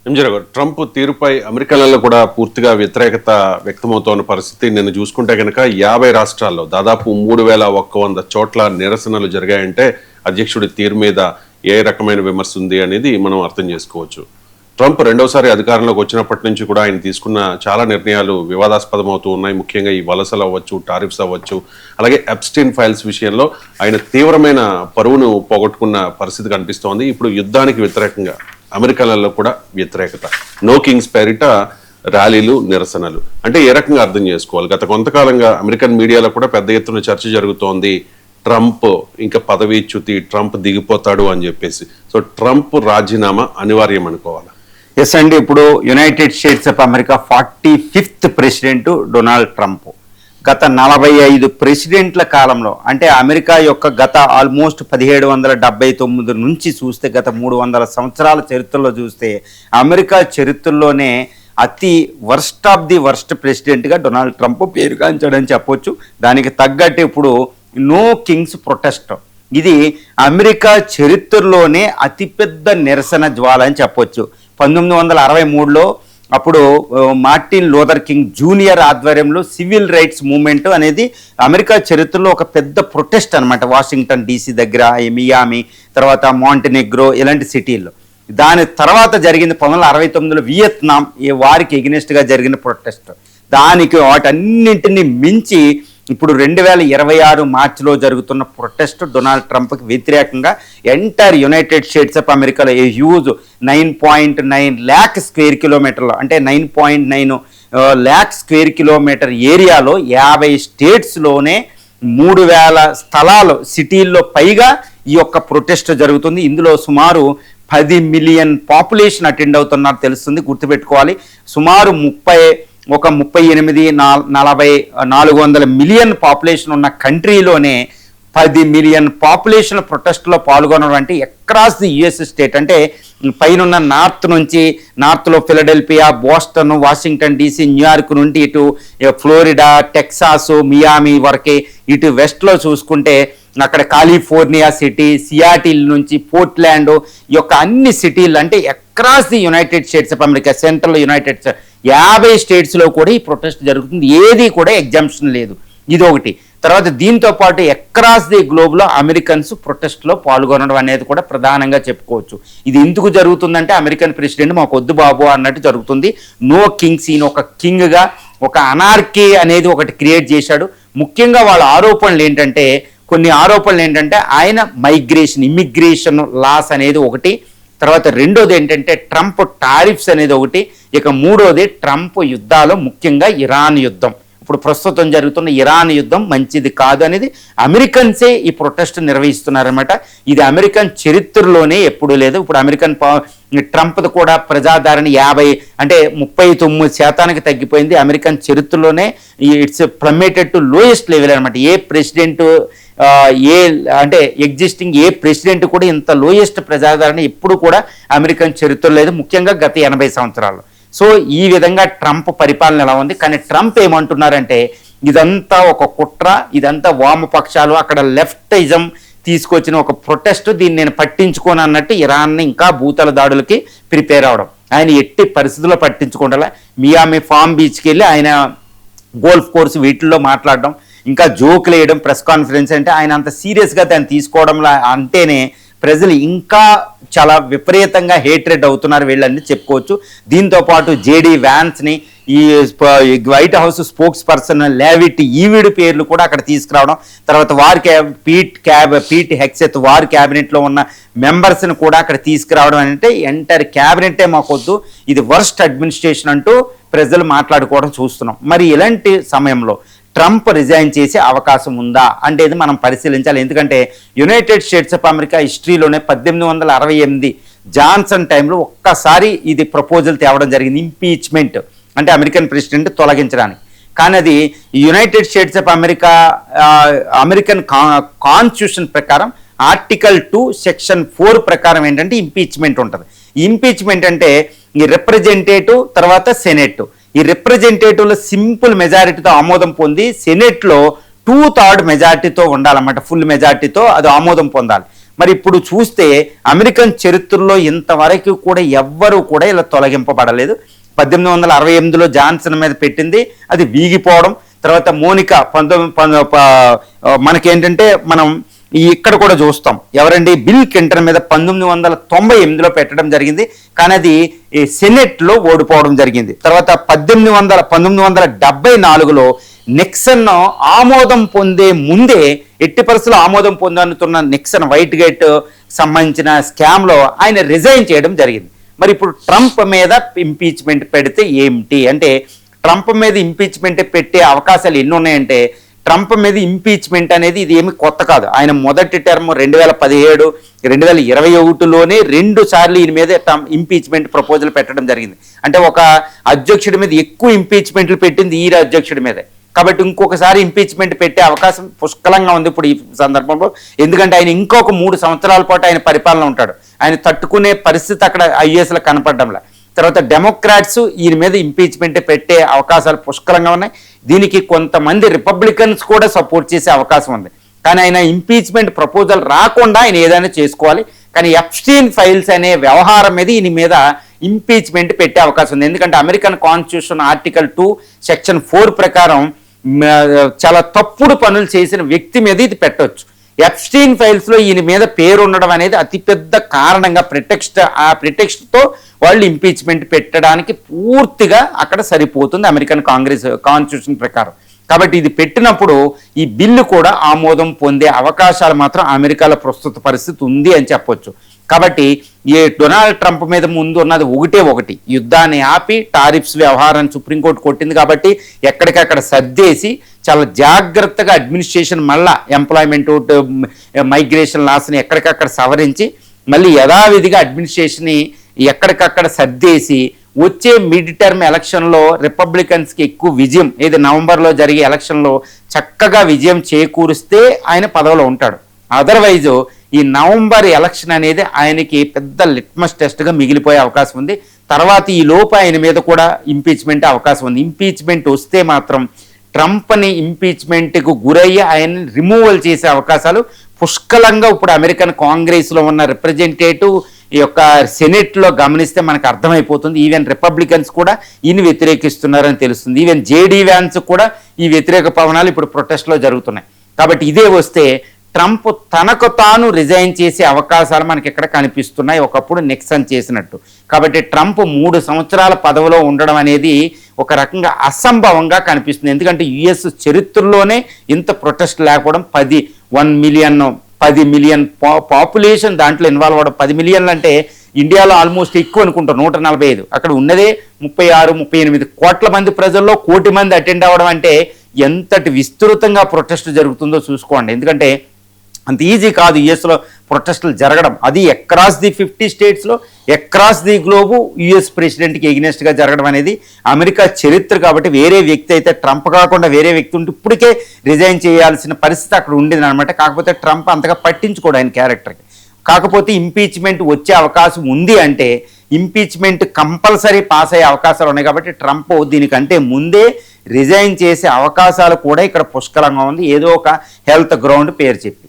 ఎంజీరావు గారు, ట్రంప్ తీరుపై అమెరికాలో కూడా పూర్తిగా వ్యతిరేకత వ్యక్తమవుతోన్న పరిస్థితి నిన్ను చూసుకుంటే కనుక 50 రాష్ట్రాల్లో దాదాపు 3100 చోట్ల నిరసనలు జరిగాయంటే అధ్యక్షుడి తీరు మీద ఏ రకమైన విమర్శ ఉంది అనేది మనం అర్థం చేసుకోవచ్చు. ట్రంప్ రెండోసారి అధికారంలోకి వచ్చినప్పటి నుంచి కూడా ఆయన తీసుకున్న చాలా నిర్ణయాలు వివాదాస్పదం అవుతూ ఉన్నాయి. ముఖ్యంగా ఈ వలసలు అవ్వచ్చు, టారిఫ్స్ అవ్వచ్చు, అలాగే ఎప్స్టీన్ ఫైల్స్ విషయంలో ఆయన తీవ్రమైన పరువును పోగొట్టుకున్న పరిస్థితి కనిపిస్తోంది. ఇప్పుడు యుద్ధానికి వ్యతిరేకంగా అమెరికాలలో కూడా వ్యతిరేకత, నో కింగ్స్ పేరిట ర్యాలీలు, నిరసనలు. అంటే ఏ రకంగా అర్థం చేసుకోవాలి? గత కొంతకాలంగా అమెరికన్ మీడియాలో కూడా పెద్ద ఎత్తున చర్చ జరుగుతోంది. ట్రంప్ ఇంకా పదవీచ్యుతి, ట్రంప్ దిగిపోతాడు అని చెప్పేసి. సో ట్రంప్ రాజీనామా అనివార్యం అనుకోవాలి. ఎస్ అండి, ఇప్పుడు United States of America 45th president Donald Trump. గత 45 ప్రెసిడెంట్ల కాలంలో, అంటే అమెరికా యొక్క గత ఆల్మోస్ట్ 1779 నుంచి చూస్తే, గత 300 సంవత్సరాల చరిత్రలో చూస్తే, అమెరికా చరిత్రలోనే అతి వర్స్ట్ ఆఫ్ ది వర్స్ట్ ప్రెసిడెంట్గా డొనాల్డ్ ట్రంప్ పేరుగాంచాడని చెప్పొచ్చు. దానికి తగ్గట్టు ఇప్పుడు నో కింగ్స్ ప్రొటెస్ట్, ఇది అమెరికా చరిత్రలోనే అతిపెద్ద నిరసన జ్వాల అని చెప్పొచ్చు. 1963లో అప్పుడు మార్టిన్ లూథర్ కింగ్ జూనియర్ ఆధ్వర్యంలో సివిల్ రైట్స్ మూవ్మెంట్ అనేది అమెరికా చరిత్రలో ఒక పెద్ద ప్రొటెస్ట్ అనమాట. వాషింగ్టన్ డీసీ దగ్గర, మియామి, తర్వాత మాంటెనెగ్రో ఇలాంటి సిటీల్లో. దాని తర్వాత జరిగింది 1969లో వియత్నాం వారికి ఎగ్నెస్ట్గా జరిగిన ప్రొటెస్ట్. దానికి వాటన్నింటినీ మించి ఇప్పుడు 2026 మార్చిలో జరుగుతున్న ప్రొటెస్ట్ డొనాల్డ్ ట్రంప్కి వ్యతిరేకంగా ఎంటైర్ యునైటెడ్ స్టేట్స్ ఆఫ్ అమెరికాలో ఏ హ్యూజ్ 9.9 lakh స్క్వేర్ కిలోమీటర్లో, అంటే 9.9 lakh స్క్వేర్ కిలోమీటర్ ఏరియాలో 50 స్టేట్స్లోనే 3000 స్థలాలు, సిటీల్లో పైగా ఈ యొక్క ప్రొటెస్ట్ జరుగుతుంది. ఇందులో సుమారు 10 మిలియన్ పాపులేషన్ అటెండ్ అవుతున్నారు తెలుస్తుంది. గుర్తుపెట్టుకోవాలి, సుమారు 400 మిలియన్ పాపులేషన్ ఉన్న కంట్రీలోనే 10 మిలియన్ పాపులేషన్ ప్రొటెస్ట్లో పాల్గొనడం అంటే అక్రాస్ ది యుఎస్ స్టేట్, అంటే పైన నార్త్ నుంచి, నార్త్లో Philadelphia, Boston, Washington DC, New York నుండి ఇటు ఫ్లోరిడా, టెక్సాస్, మియామి వరకే, ఇటు వెస్ట్లో చూసుకుంటే అక్కడ కాలిఫోర్నియా సిటీ, సియాటిల్ నుంచి పోర్ట్లాండ్, ఈ యొక్క అన్ని సిటీలు, అంటే across the United States of America, central United states 50 స్టేట్స్లో కూడా ఈ ప్రొటెస్ట్ జరుగుతుంది. ఏది కూడా ఎగ్జామ్షన్ లేదు, ఇది ఒకటి. తర్వాత దీంతో పాటు అక్రాస్ ది గ్లోబ్లో అమెరికన్స్ ప్రొటెస్ట్లో పాల్గొనడం అనేది కూడా ప్రధానంగా చెప్పుకోవచ్చు. ఇది ఎందుకు జరుగుతుందంటే అమెరికన్ ప్రెసిడెంట్ మాకు వద్దు బాబు అన్నట్టు జరుగుతుంది. నో కింగ్స్, ఈయన ఒక కింగ్గా ఒక అనార్కీ అనేది ఒకటి క్రియేట్ చేశాడు. ముఖ్యంగా వాళ్ళ ఆరోపణలు ఏంటంటే, కొన్ని ఆరోపణలు ఏంటంటే ఆయన మైగ్రేషన్, ఇమ్మిగ్రేషన్ లాస్ అనేది ఒకటి, తర్వాత రెండోది ఏంటంటే ట్రంప్ టారిఫ్స్ అనేది ఒకటి, ఇక మూడోది ట్రంప్ యుద్ధాలు, ముఖ్యంగా ఇరాన్ యుద్ధం. ఇప్పుడు ప్రస్తుతం జరుగుతున్న ఇరాన్ యుద్ధం మంచిది కాదు అనేది అమెరికన్సే ఈ ప్రొటెస్ట్ నిర్వహిస్తున్నారనమాట. ఇది అమెరికన్ చరిత్రలోనే ఎప్పుడూ లేదు. ఇప్పుడు అమెరికన్ ట్రంప్ది కూడా ప్రజాదరణ 39% తగ్గిపోయింది. అమెరికన్ చరిత్రలోనే ఇట్స్ ప్లమేటెడ్ టు లోయెస్ట్ లెవెల్ అనమాట. ఏ ప్రెసిడెంట్ ఎగ్జిస్టింగ్ ఏ ప్రెసిడెంట్ కూడా ఇంత లోయెస్ట్ ప్రజాదరణ ఎప్పుడు కూడా అమెరికన్ చరిత్ర లేదు, ముఖ్యంగా గత 80 సంవత్సరాలు. సో ఈ విధంగా ట్రంప్ పరిపాలన ఎలా ఉంది. కానీ ట్రంప్ ఏమంటున్నారంటే ఇదంతా ఒక కుట్ర, ఇదంతా వామపక్షాలు, అక్కడ లెఫ్టిజం తీసుకొచ్చిన ఒక ప్రొటెస్ట్, దీన్ని నేను పట్టించుకోను అన్నట్టు ఇరాన్ని ఇంకా భూతల దాడులకి ప్రిపేర్ అవడం. ఆయన ఎట్టి పరిస్థితుల్లో పట్టించుకోవడం, మియామి ఫామ్ బీచ్కి వెళ్ళి ఆయన గోల్ఫ్ కోర్స్ వీటిల్లో మాట్లాడడం, ఇంకా జోకులు వేయడం, ప్రెస్ కాన్ఫరెన్స్, అంటే ఆయన అంత సీరియస్గా దాన్ని తీసుకోవడంలో అంటేనే ప్రజలు ఇంకా చాలా విపరీతంగా హేట్రెడ్ అవుతున్నారు వీళ్ళని చెప్పుకోవచ్చు. దీంతో పాటు జేడీ వ్యాన్స్ని, ఈ white house spokes person leave it ఈవిడ్ పేర్లు కూడా అక్కడ తీసుకురావడం, తర్వాత వారి పీట్ హెక్సెత్ వారి క్యాబినెట్లో ఉన్న మెంబర్స్ని కూడా అక్కడ తీసుకురావడం, అంటే ఎంటైర్ క్యాబినెటే మాకొద్దు, ఇది వర్స్ట్ అడ్మినిస్ట్రేషన్ అంటూ ప్రజలు మాట్లాడుకోవడం చూస్తున్నాం. మరి ఇలాంటి సమయంలో ట్రంప్ రిజైన్ చేసే అవకాశం ఉందా అంటే ఇది మనం పరిశీలించాలి. ఎందుకంటే యునైటెడ్ స్టేట్స్ ఆఫ్ అమెరికా హిస్టరీలోనే 1868 జాన్సన్ టైంలో ఒక్కసారి ఇది ప్రపోజల్ తేవడం జరిగింది, ఇంపీచ్మెంట్, అంటే అమెరికన్ ప్రెసిడెంట్ తొలగించడానికి. కానీ అది United States of America American constitution ప్రకారం ఆర్టికల్ 2 సెక్షన్ 4 ప్రకారం ఏంటంటే ఇంపీచ్మెంట్ ఉంటుంది. ఇంపీచ్మెంట్ అంటే ఈ రిప్రజెంటేటివ్ తర్వాత సెనెట్, ఈ రిప్రజెంటేటివ్లో సింపుల్ మెజారిటీతో ఆమోదం పొంది, సెనెట్లో 2/3 మెజారిటీతో ఉండాలన్నమాట, ఫుల్ మెజారిటీతో అది ఆమోదం పొందాలి. మరి ఇప్పుడు చూస్తే అమెరికన్ చరిత్రలో ఇంతవరకు కూడా ఎవ్వరూ కూడా ఇలా తొలగింపబడలేదు. 1868లో జాన్సన్ మీద పెట్టింది, అది వీగిపోవడం. తర్వాత మోనికా మనకేంటంటే మనం ఇక్కడ కూడా చూస్తాం, ఎవరండి, బిల్ క్లింటన్ మీద 1998లో పెట్టడం జరిగింది, కానీ అది సెనెట్లో ఓడిపోవడం జరిగింది. తర్వాత 1974లో నిక్సన్ ఆమోదం పొందే ముందే, ఎట్టి పరిస్థితుల్లో ఆమోదం పొందనుతున్న నిక్సన్ వైట్ గేట్ సంబంధించిన స్కామ్లో ఆయన రిజైన్ చేయడం జరిగింది. మరి ఇప్పుడు ట్రంప్ మీద ఇంపీచ్మెంట్ పెడితే ఏమిటి అంటే, ట్రంప్ మీద ఇంపీచ్మెంట్ పెట్టే అవకాశాలు ఎన్ని ఉన్నాయంటే, ట్రంప్ మీద ఇంపీచ్మెంట్ అనేది ఇది ఏమి కొత్త కాదు. ఆయన మొదటి టర్మ్ 2017, 2021లోనే 2 సార్లు ఈయన మీద ఇంపీచ్మెంట్ ప్రపోజల్ పెట్టడం జరిగింది. అంటే ఒక అధ్యక్షుడి మీద ఎక్కువ ఇంపీచ్మెంట్లు పెట్టింది ఈ అధ్యక్షుడి మీదే. కాబట్టి ఇంకొకసారి ఇంపీచ్మెంట్ పెట్టే అవకాశం పుష్కలంగా ఉంది ఇప్పుడు ఈ సందర్భంలో. ఎందుకంటే ఆయన ఇంకొక 3 సంవత్సరాల పాటు ఆయన పరిపాలన ఉంటాడు. ఆయన తట్టుకునే పరిస్థితి అక్కడ ఐఏఎస్లో కనపడడంలా. తర్వాత డెమోక్రాట్స్ ఈయన మీద ఇంపీచ్మెంట్ పెట్టే అవకాశాలు పుష్కలంగా ఉన్నాయి. దీనికి కొంతమంది రిపబ్లికన్స్ కూడా సపోర్ట్ చేసే అవకాశం ఉంది. కానీ ఆయన ఇంపీచ్మెంట్ ప్రపోజల్ రాకుండా ఆయన ఏదైనా చేసుకోవాలి. కానీ ఎప్స్టీన్ ఫైల్స్ అనే వ్యవహారం మీద ఈయన మీద ఇంపీచ్మెంట్ పెట్టే అవకాశం ఉంది. ఎందుకంటే అమెరికన్ కాన్స్టిట్యూషన్ ఆర్టికల్ 2 సెక్షన్ 4 ప్రకారం చాలా తప్పుడు పనులు చేసిన వ్యక్తి మీద ఇది పెట్టవచ్చు. ఎప్స్టీన్ ఫైల్స్లో ఈయన మీద పేరు ఉండడం అనేది అతిపెద్ద కారణంగా ఆ ప్రిటెక్స్ట్తో వాళ్ళు ఇంపీచ్మెంట్ పెట్టడానికి పూర్తిగా అక్కడ సరిపోతుంది అమెరికన్ కాన్స్టిట్యూషన్ ప్రకారం. కాబట్టి ఇది పెట్టినప్పుడు ఈ బిల్లు కూడా ఆమోదం పొందే అవకాశాలు మాత్రం అమెరికాలో ప్రస్తుత పరిస్థితి ఉంది అని చెప్పొచ్చు. కాబట్టి ఈ డొనాల్డ్ ట్రంప్ మీద ముందు ఉన్నది ఒకటి, యుద్ధాన్ని ఆపి టారిఫ్స్ వ్యవహారాన్ని సుప్రీంకోర్టు కొట్టింది కాబట్టి ఎక్కడికక్కడ సర్దేసి చాలా జాగ్రత్తగా అడ్మినిస్ట్రేషన్ మళ్ళా ఎంప్లాయ్మెంట్, మైగ్రేషన్ లాస్ని ఎక్కడికక్కడ సవరించి మళ్ళీ యథావిధిగా అడ్మినిస్ట్రేషన్ని ఎక్కడికక్కడ సర్దేసి వచ్చే మిడ్ టర్మ్ ఎలక్షన్లో రిపబ్లికన్స్కి ఎక్కువ విజయం, ఏది నవంబర్లో జరిగే ఎలక్షన్లో చక్కగా విజయం చేకూరిస్తే ఆయన పదవిలో ఉంటాడు. అదర్వైజ్ ఈ నవంబర్ ఎలక్షన్ అనేది ఆయనకి పెద్ద లిట్మస్ టెస్ట్గా మిగిలిపోయే అవకాశం ఉంది. తర్వాత ఈ లోపు ఆయన మీద కూడా ఇంపీచ్మెంట్ అవకాశం ఉంది. ఇంపీచ్మెంట్ వస్తే మాత్రం ట్రంప్ని ఇంపీచ్మెంట్కు గురయ్యి ఆయన్ని రిమూవల్ చేసే అవకాశాలు పుష్కలంగా ఇప్పుడు అమెరికన్ కాంగ్రెస్లో ఉన్న రిప్రజెంటేటివ్ ఈ యొక్క సెనెట్లో గమనిస్తే మనకు అర్థమైపోతుంది. ఈవెన్ రిపబ్లికన్స్ కూడా ఈయన వ్యతిరేకిస్తున్నారని తెలుస్తుంది. ఈవెన్ జేడీ వ్యాన్స్ కూడా ఈ వ్యతిరేక పవనాలు ఇప్పుడు ప్రొటెస్ట్లో జరుగుతున్నాయి. కాబట్టి ఇదే వస్తే ట్రంప్ తనకు తాను రిజైన్ చేసే అవకాశాలు మనకి ఇక్కడ కనిపిస్తున్నాయి, ఒకప్పుడు నిక్సన్ చేసినట్టు. కాబట్టి ట్రంప్ 3 సంవత్సరాల పదవిలో ఉండడం అనేది ఒక రకంగా అసంభవంగా కనిపిస్తుంది. ఎందుకంటే యుఎస్ చరిత్రలోనే ఇంత ప్రొటెస్ట్ లేకపోవడం, 10 మిలియన్ పాపులేషన్ దాంట్లో ఇన్వాల్వ్ అవ్వడం. 10 మిలియన్లు అంటే ఇండియాలో ఆల్మోస్ట్ ఎక్కువ అనుకుంటారు, 145. అక్కడ ఉన్నదే 36-38 కోట్ల మంది ప్రజల్లో 1 కోటి మంది అటెండ్ అవ్వడం అంటే ఎంతటి విస్తృతంగా ప్రొటెస్ట్ జరుగుతుందో చూసుకోండి. ఎందుకంటే అంత ఈజీ కాదు యుఎస్లో ప్రొటెస్టులు జరగడం. అది అక్రాస్ ది 50 స్టేట్స్లో, అక్రాస్ ది గ్లోబు యుఎస్ ప్రెసిడెంట్కి ఎగ్నెస్ట్గా జరగడం అనేది అమెరికా చరిత్ర. కాబట్టి వేరే వ్యక్తి అయితే, ట్రంప్ కాకుండా వేరే వ్యక్తి ఉంటే ఇప్పటికే రిజైన్ చేయాల్సిన పరిస్థితి అక్కడ ఉండేది అనమాట. కాకపోతే ట్రంప్ అంతగా పట్టించుకోడు ఆయన క్యారెక్టర్కి. కాకపోతే ఇంపీచ్మెంట్ వచ్చే అవకాశం ఉంది అంటే ఇంపీచ్మెంట్ కంపల్సరీ పాస్ అయ్యే అవకాశాలు ఉన్నాయి. కాబట్టి ట్రంప్ దీనికంటే ముందే రిజైన్ చేసే అవకాశాలు కూడా ఇక్కడ పుష్కలంగా ఉంది, ఏదో ఒక హెల్త్ గ్రౌండ్ పేరు చెప్పి.